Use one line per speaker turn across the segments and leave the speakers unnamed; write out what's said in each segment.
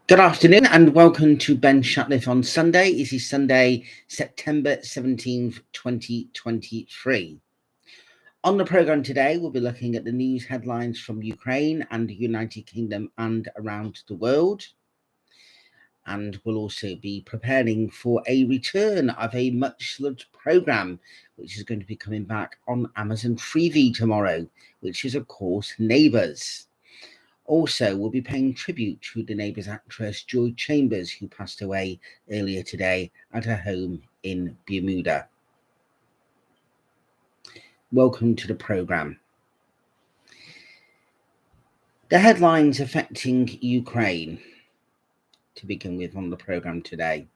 Good afternoon and welcome to Ben Shatliff on Sunday. This is Sunday, September 17th, 2023. On the programme today, we'll be looking at the news headlines from Ukraine and the United Kingdom and around the world. And we'll also be preparing for a return of a much-loved programme, which is going to be coming back on Amazon Freevee tomorrow, which is, of course, Neighbours. Also, we'll be paying tribute to the Neighbours actress Joy Chambers, who passed away earlier today at her home in Bermuda. Welcome to the programme. The headlines affecting Ukraine to begin with on the programme today.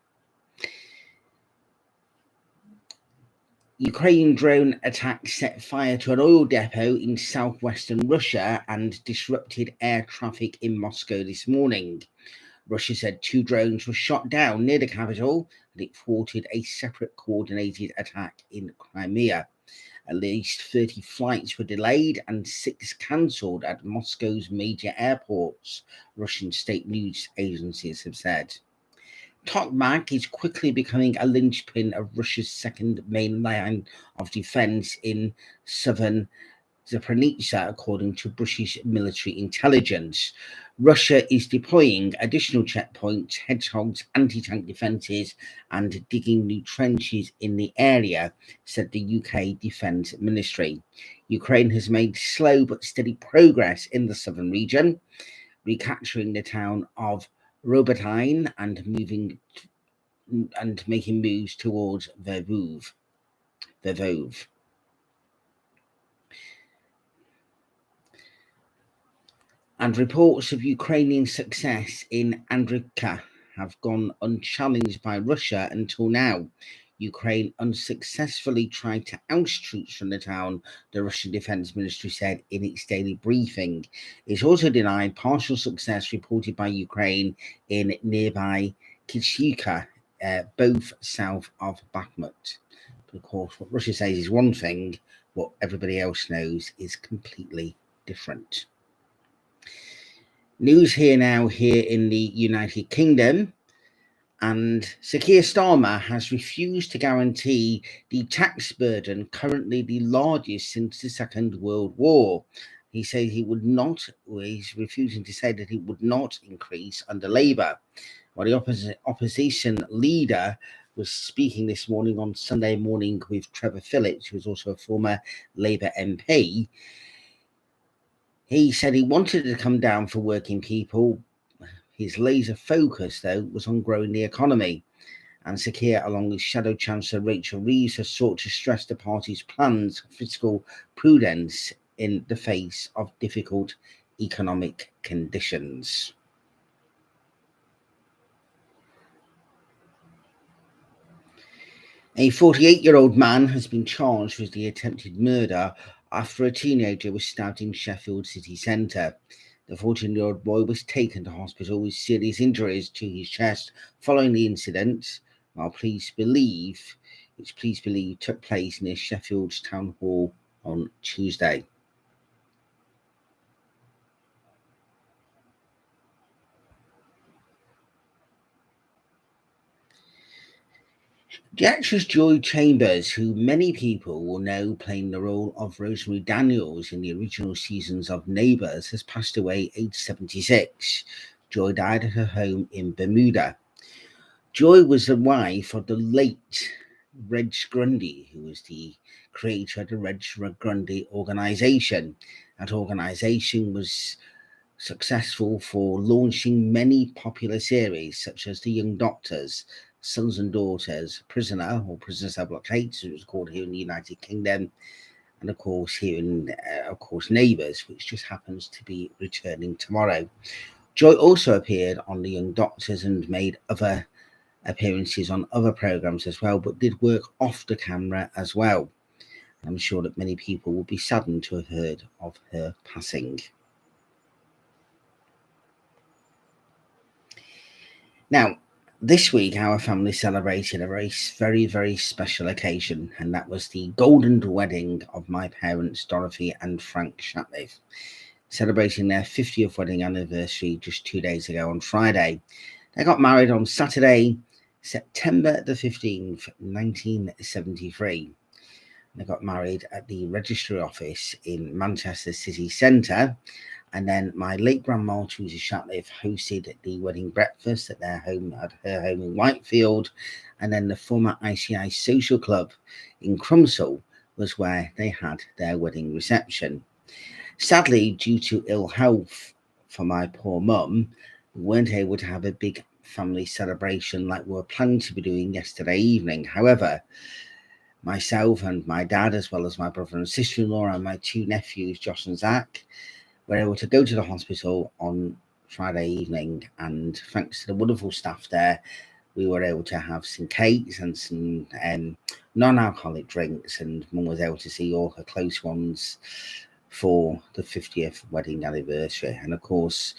Ukraine drone attack set fire to an oil depot in southwestern Russia and disrupted air traffic in Moscow this morning. Russia said 2 drones were shot down near the capital and it thwarted a separate coordinated attack in Crimea. At least 30 flights were delayed and 6 cancelled at Moscow's major airports, Russian state news agencies have said. Tokmak is quickly becoming a linchpin of Russia's second main line of defence in southern Zaporizhzhia, according to British military intelligence. Russia is deploying additional checkpoints, hedgehogs, anti-tank defences and digging new trenches in the area, said the UK Defence Ministry. Ukraine has made slow but steady progress in the southern region, recapturing the town of Robotyne and making moves towards Lvov. And reports of Ukrainian success in Andrivka have gone unchallenged by Russia until now. Ukraine unsuccessfully tried to oust troops from the town, the Russian Defense Ministry said in its daily briefing. It's also denied partial success reported by Ukraine in nearby Kichivka, both south of Bakhmut. But of course, what Russia says is one thing, what everybody else knows is completely different. News here in the United Kingdom, and Sir Keir Starmer has refused to guarantee the tax burden, currently the largest since the Second World War. He said he's refusing to say that it would not increase under Labour. While the opposition leader was speaking this morning on Sunday morning with Trevor Phillips, who was also a former Labour MP, he said he wanted it to come down for working people. His laser focus, though, was on growing the economy. And Sir Keir, along with Shadow Chancellor Rachel Reeves, has sought to stress the party's plans for fiscal prudence in the face of difficult economic conditions. A 48-year-old man has been charged with the attempted murder after a teenager was stabbed in Sheffield city centre. The 14-year-old boy was taken to hospital with serious injuries to his chest following the incident, while police believe took place near Sheffield's Town Hall on Tuesday. The actress Joy Chambers, who many people will know playing the role of Rosemary Daniels in the original seasons of Neighbours, has passed away aged 76. Joy died at her home in Bermuda. Joy was the wife of the late Reg Grundy, who was the creator of the Reg Grundy organisation. That organisation was successful for launching many popular series such as The Young Doctors, Sons and Daughters, Prisoner, or Prisoner Cell Block 8, as it was called here in the United Kingdom, and of course here in Neighbours, which just happens to be returning tomorrow. Joy also appeared on The Young Doctors and made other appearances on other programmes as well, but did work off the camera as well. I'm sure that many people will be saddened to have heard of her passing. Now, this week, our family celebrated a very, very special occasion, and that was the golden wedding of my parents, Dorothy and Frank Shatliff. celebrating their 50th wedding anniversary just 2 days ago on Friday. They got married on Saturday, September the 15th, 1973. They got married at the registry office in Manchester city centre. And then my late grandma, Teresa Shatliff, hosted the wedding breakfast at her home in Whitefield. And then the former ICI Social Club in Crumsall was where they had their wedding reception. Sadly, due to ill health for my poor mum, we weren't able to have a big family celebration like we were planning to be doing yesterday evening. However, myself and my dad, as well as my brother and sister-in-law and my two nephews, Josh and Zach, were able to go to the hospital on Friday evening, and thanks to the wonderful staff there, we were able to have some cakes and some non-alcoholic drinks, and Mum was able to see all her close ones for the 50th wedding anniversary. And of course,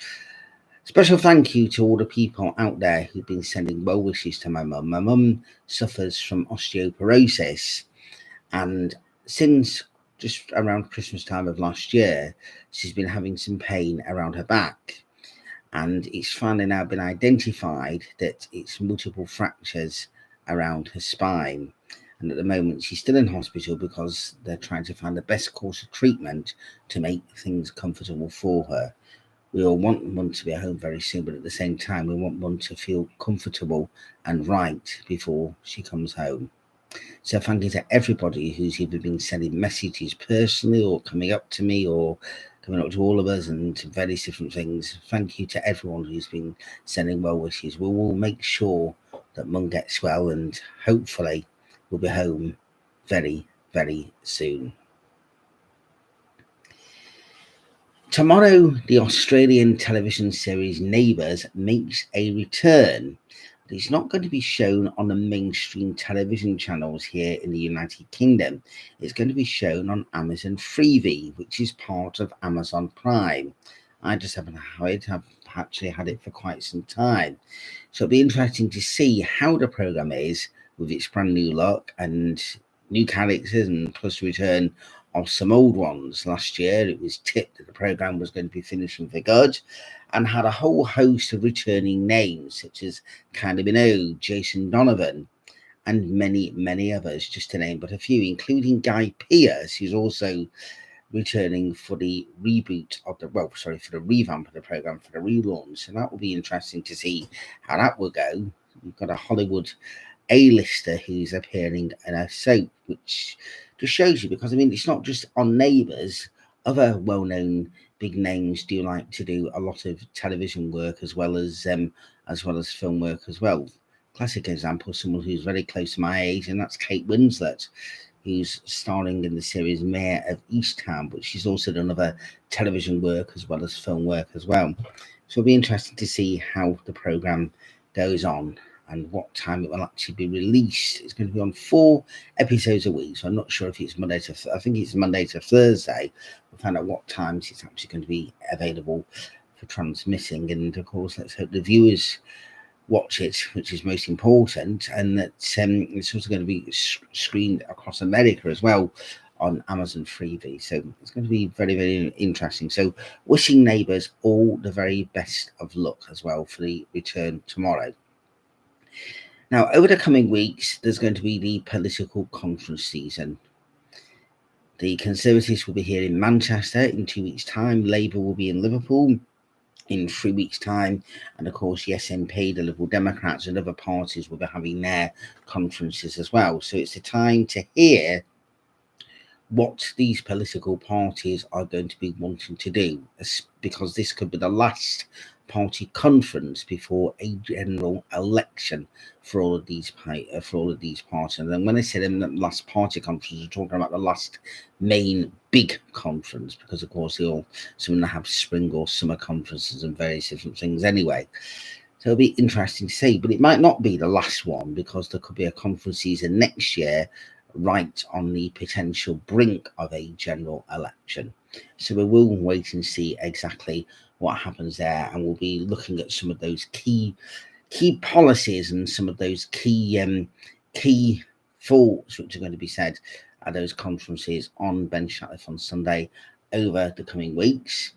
special thank you to all the people out there who've been sending well wishes to my mum. My mum suffers from osteoporosis, and since just around Christmas time of last year, she's been having some pain around her back. And it's finally now been identified that it's multiple fractures around her spine. And at the moment, she's still in hospital because they're trying to find the best course of treatment to make things comfortable for her. We all want Mum to be at home very soon, but at the same time, we want Mum to feel comfortable and right before she comes home. So thank you to everybody who's either been sending messages personally or coming up to me or coming up to all of us and various different things. Thank you to everyone who's been sending well wishes. We will make sure that Mum gets well, and hopefully we'll be home very, very soon. Tomorrow, the Australian television series Neighbours makes a return. It's not going to be shown on the mainstream television channels here in the United Kingdom. It's going to be shown on Amazon Freevee, which is part of Amazon Prime. I just haven't had it. I've actually had it for quite some time. So it'll be interesting to see how the programme is with its brand new look and new characters, and plus the return of some old ones. Last year, it was tipped that the programme was going to be finishing for good, and had a whole host of returning names, such as Kylie Minogue, Jason Donovan, and many, many others, just to name but a few, including Guy Pearce, who's also returning for the reboot of for the revamp of the programme, for the relaunch. So that will be interesting to see how that will go. You've got a Hollywood A-lister who's appearing in a soap, which just shows you, because I mean, it's not just on Neighbours. Other well-known big names do like to do a lot of television work as well as film work as well. Classic example, someone who's very close to my age, and that's Kate Winslet, who's starring in the series Mayor of Easttown, but she's also done other television work as well as film work as well. So it'll be interesting to see how the programme goes on and what time it will actually be released. It's going to be on 4 episodes a week, so I'm not sure if it's I think it's Monday to Thursday. We'll find out what times it's actually going to be available for transmitting, and of course, let's hope the viewers watch it, which is most important, and that it's also going to be screened across America as well on Amazon Freevee. So it's going to be very, very interesting. So wishing Neighbours all the very best of luck as well for the return tomorrow. Now, over the coming weeks, there's going to be the political conference season. The Conservatives will be here in Manchester in 2 weeks' time. Labour will be in Liverpool in 3 weeks' time. And of course, the SNP, the Liberal Democrats, and other parties will be having their conferences as well. So it's a time to hear what these political parties are going to be wanting to do, because this could be the last party conference before a general election for all of these parties. And then when I say the last party conference, we're talking about the last main big conference, because of course some of them have spring or summer conferences and various different things anyway. So it'll be interesting to see, but it might not be the last one, because there could be a conference season next year right on the potential brink of a general election. So we will wait and see exactly what happens there, and we'll be looking at some of those key policies and some of those key thoughts which are going to be said at those conferences on Ben Shatliff on Sunday over the coming weeks.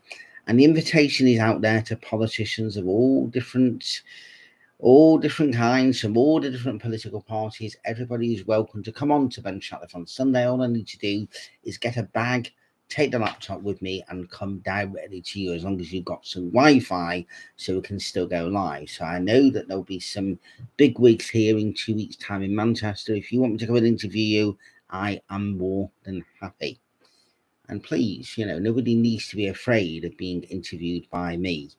And the invitation is out there to politicians of all different kinds, from all the different political parties. Everybody is welcome to come on to Ben Shatliff on Sunday. All I need to do is get a bag, take the laptop with me, and come directly to you, as long as you've got some Wi-Fi, so we can still go live. So I know that there'll be some big wigs here in 2 weeks' time in Manchester. If you want me to come and interview you, I am more than happy. And please, nobody needs to be afraid of being interviewed by me.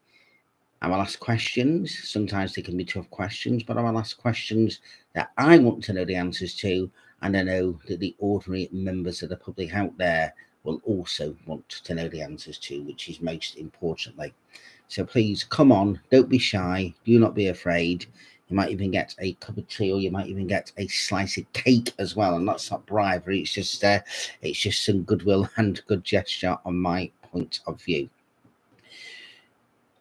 I will ask questions. Sometimes they can be tough questions, but I will ask questions that I want to know the answers to, and I know that the ordinary members of the public out there will also want to know the answers to, which is most importantly. So please come on, don't be shy, do not be afraid. You might even get a cup of tea, or you might even get a slice of cake as well. And that's not bribery, it's just some goodwill and good gesture on my point of view.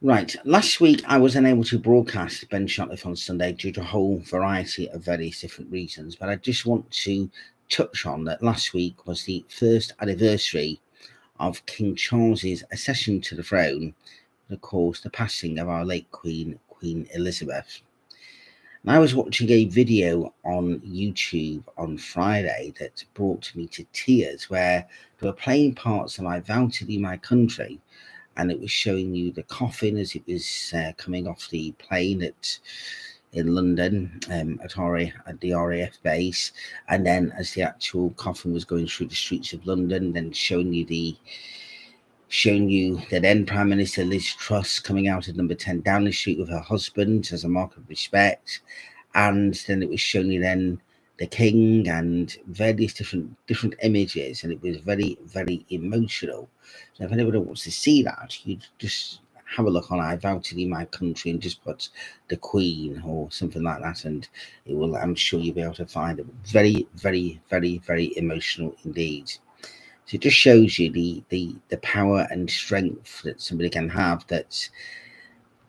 Right, last week I was unable to broadcast Ben Shatliff on Sunday due to a whole variety of various different reasons, but I just want to touch on that last week was the first anniversary of King Charles's accession to the throne, and of course the passing of our late Queen Elizabeth. And I was watching a video on YouTube on Friday that brought me to tears, where they were playing parts of I Vow to Thee My Country, and it was showing you the coffin as it was coming off the plane in London at the RAF base, and then as the actual coffin was going through the streets of London, then showing you the then Prime Minister Liz Truss coming out of number 10 Downing Street with her husband as a mark of respect, and then it was showing you then the King and various different images, and it was very, very emotional. So if anybody wants to see that, you just have a look on I Vow to Thee My Country and just put the Queen or something like that, and it will, I'm sure you'll be able to find it. Very, very, very, very emotional indeed. So it just shows you the power and strength that somebody can have, that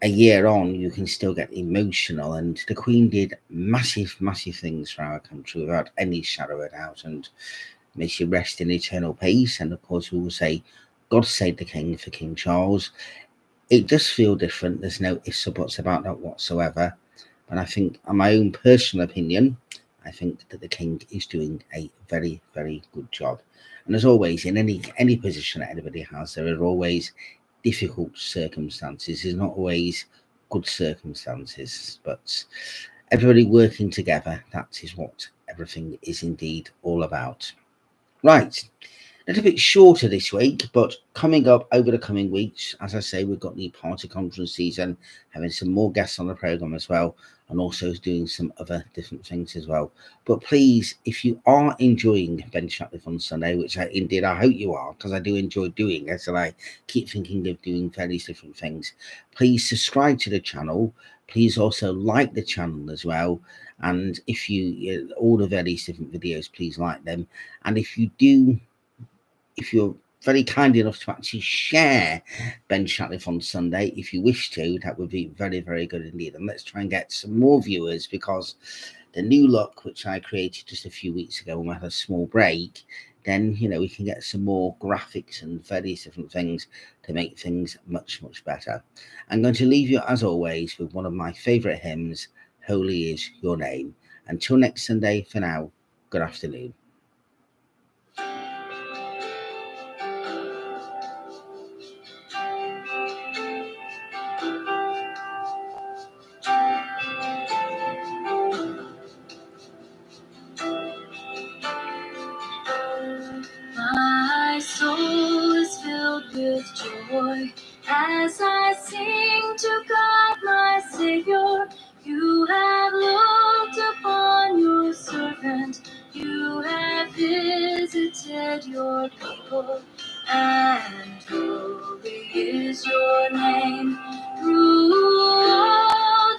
a year on you can still get emotional. And the Queen did massive things for our country without any shadow of a doubt, and may she rest in eternal peace. And of course we will say God save the King for King Charles. It does feel different, there's no ifs or buts about that whatsoever, but I think, on my own personal opinion, I think that the King is doing a very, very good job. And as always, in any position that anybody has, there are always difficult circumstances. There's not always good circumstances, but everybody working together, that is what everything is indeed all about. Right, a little bit shorter this week, but coming up over the coming weeks, as I say, we've got the party conference season, having some more guests on the programme as well, and also doing some other different things as well. But please, if you are enjoying Ben Shatliff on Sunday, which I hope you are, because I do enjoy doing it, and I keep thinking of doing various different things, please subscribe to the channel. Please also like the channel as well. And if you, all the various different videos, please like them. And if you're very kind enough to actually share Ben Shatliff on Sunday, if you wish to, that would be very, very good indeed. And let's try and get some more viewers, because the new look, which I created just a few weeks ago when we had a small break, then, we can get some more graphics and various different things to make things much, much better. I'm going to leave you, as always, with one of my favourite hymns, Holy Is Your Name. Until next Sunday, for now, good afternoon.
My soul is filled with joy as I sing to God my Savior. You have looked upon your servant, you have visited your people, and holy is your name. Through all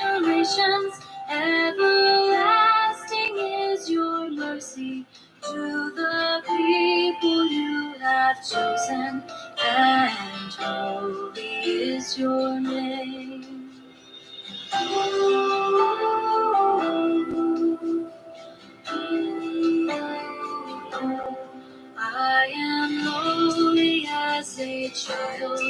generations, everlasting is your mercy to the people you have chosen, and holy is your name. I am lowly as a only child,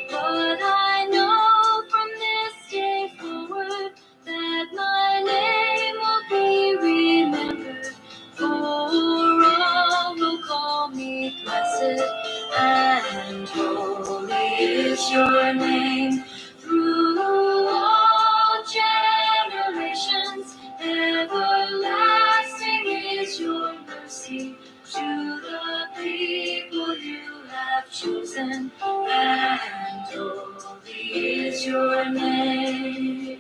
but I know from this day forward that my name will be remembered, for all will call me blessed, and holy is your name. Through all generations, everlasting is your mercy to the people you have chosen, and holy is your name.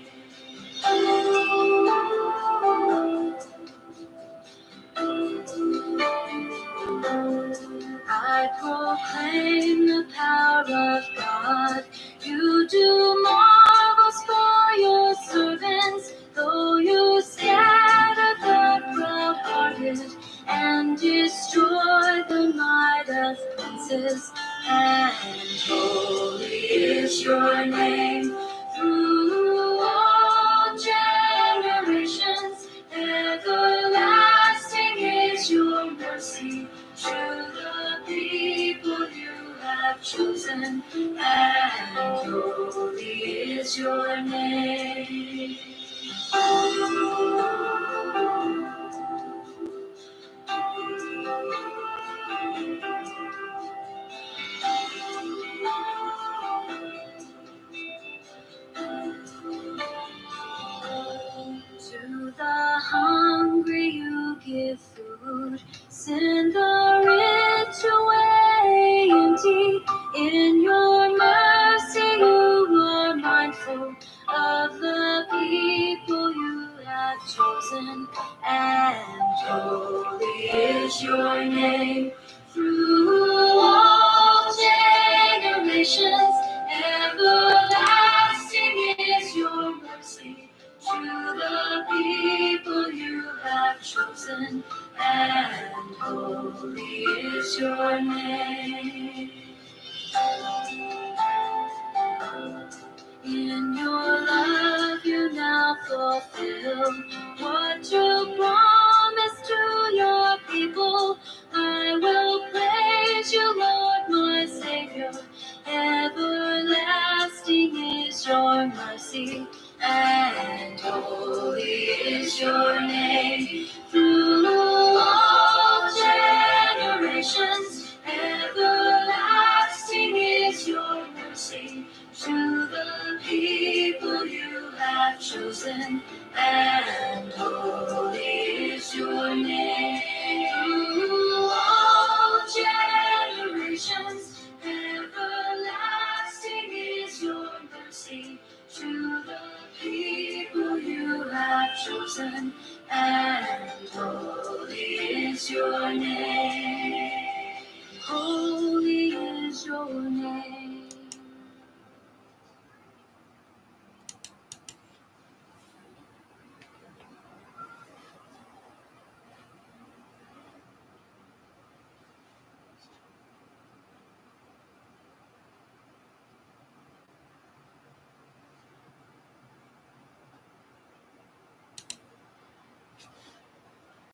I proclaim the power of God. You do marvels for your servants, though you scatter the proud-hearted and destroy the might of princes. And holy is your name through all generations. Everlasting is your mercy to the people you have chosen, and holy is your name. To the hungry you give food, send the rich away empty. In your mercy you are mindful of the people you have chosen, and holy is your name. Through all generations, everlasting is your mercy to the people you have chosen, and holy is your name. In your love you now fulfill what you promised to your people. I will praise you, Lord, my Savior. Everlasting is your mercy, and holy is your name. Through all generations, everlasting is your mercy to the people you have chosen, and holy is your name. Through all generations, everlasting is your mercy to the people you have chosen, and holy is your name.